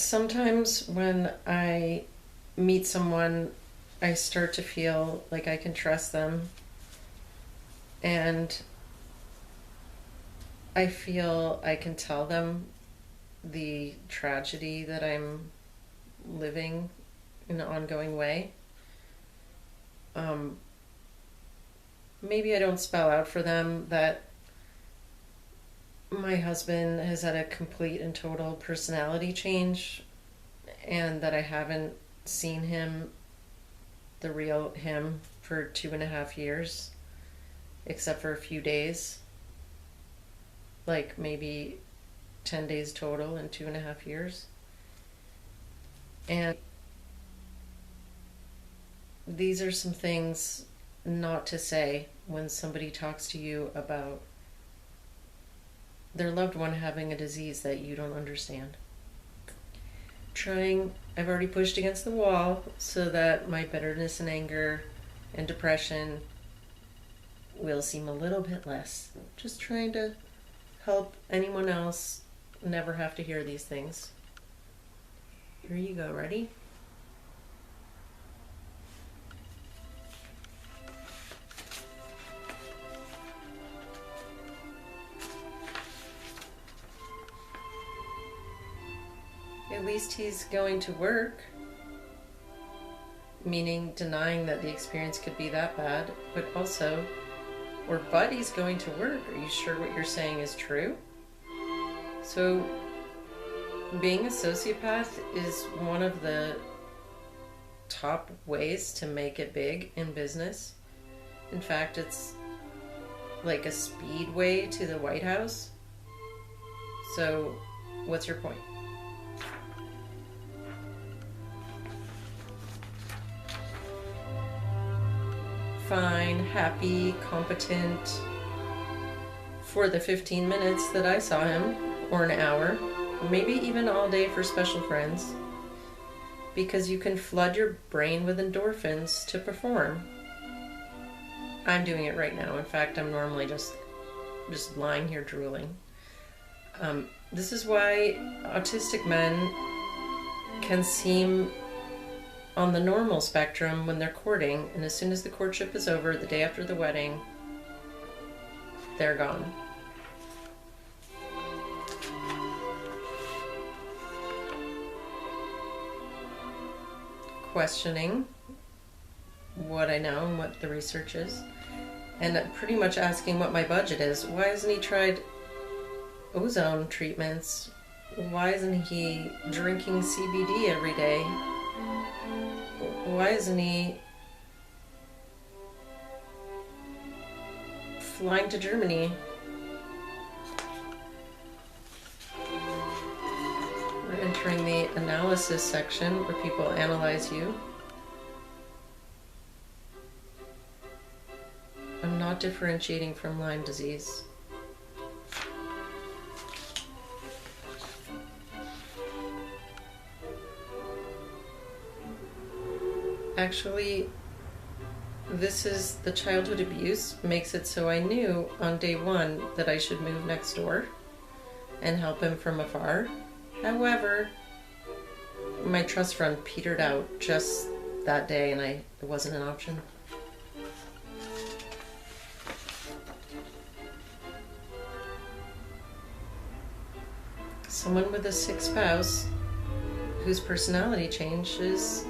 Sometimes when I meet someone, I start to feel like I can trust them, and I feel I can tell them the tragedy that I'm living in an ongoing way. Um, Maybe I don't spell out for them that my husband has had a complete and total personality change, and that I haven't seen him, the real him, for 2.5 years, except for a few days. Like maybe 10 days total in 2.5 years. And these are some things not to say when somebody talks to you about their loved one having a disease that you don't understand. I've already pushed against the wall so that my bitterness and anger and depression will seem a little bit less. Just trying to help anyone else never have to hear these things. Here you go, ready? At least he's going to work, meaning denying that the experience could be that bad, but also, but he's going to work. Are you sure what you're saying is true? So, being a sociopath is one of the top ways to make it big in business. In fact, it's like a speedway to the White House. So, what's your point? Fine, happy, competent for the 15 minutes that I saw him, or an hour, maybe even all day for special friends, because you can flood your brain with endorphins to perform. I'm doing it right now. In fact, I'm normally just lying here drooling. This is why autistic men can seem on the normal spectrum when they're courting, and as soon as the courtship is over, the day after the wedding, they're gone. Questioning what I know and what the research is, and pretty much asking what my budget is. Why hasn't he tried ozone treatments? Why isn't he drinking CBD every day? Why isn't he flying to Germany? We're entering the analysis section where people analyze you. I'm not differentiating from Lyme disease. Actually, this is the childhood abuse makes it so I knew on day one that I should move next door and help him from afar. However, my trust fund petered out just that day, and it wasn't an option. Someone with a sick spouse whose personality changes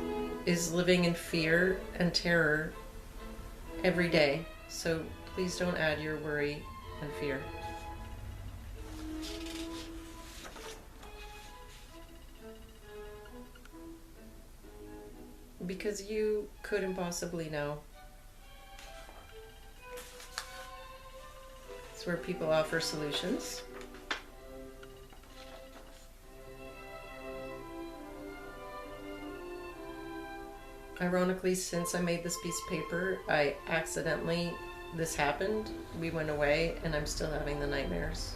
is living in fear and terror every day. So please don't add your worry and fear. Because you couldn't possibly know. It's where people offer solutions. Ironically, since I made this piece of paper, this happened, we went away, and I'm still having the nightmares.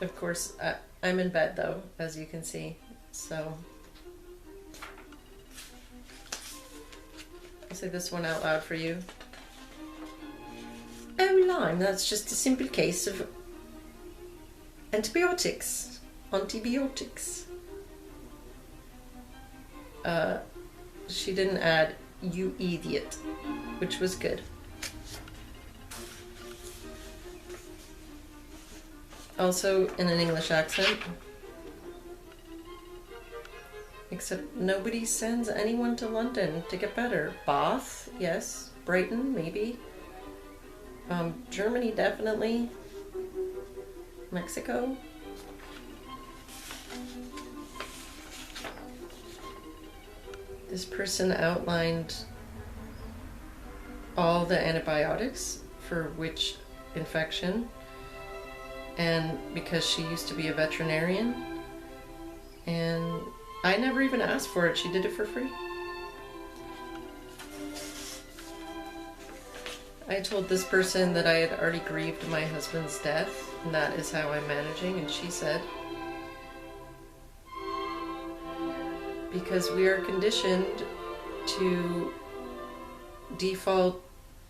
Of course, I'm in bed though, as you can see, so say this one out loud for you. Oh, Lyme, that's just a simple case of antibiotics. Antibiotics. She didn't add "you idiot," which was good. Also in an English accent. Except nobody sends anyone to London to get better. Bath, yes. Brighton, maybe. Germany, definitely. Mexico. This person outlined all the antibiotics for which infection, and because she used to be a veterinarian, and I never even asked for it. She did it for free. I told this person that I had already grieved my husband's death, and that is how I'm managing, and she said, because we are conditioned to default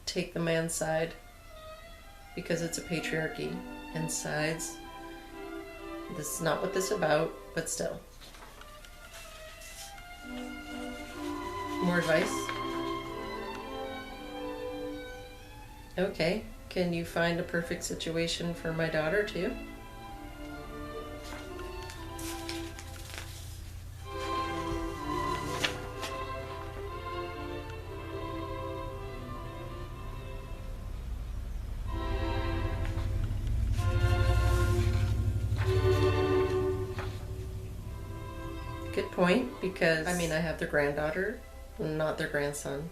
take the man's side because it's a patriarchy and sides. This is not what this is about, but still. More advice? Okay, can you find a perfect situation for my daughter too? Good point, because I mean, I have their granddaughter, not their grandson.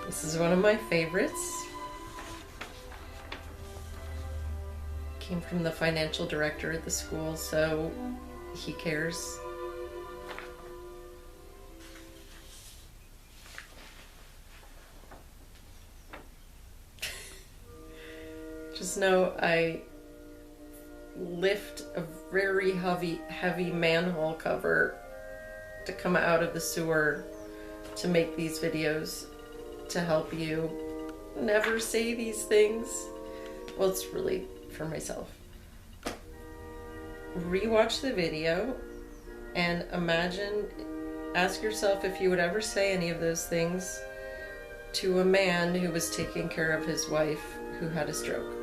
This is one of my favorites. Came from the financial director at the school, so he cares. Just know I lift a very heavy manhole cover to come out of the sewer to make these videos to help you never say these things. Well, it's really for myself. Rewatch the video and ask yourself if you would ever say any of those things to a man who was taking care of his wife who had a stroke.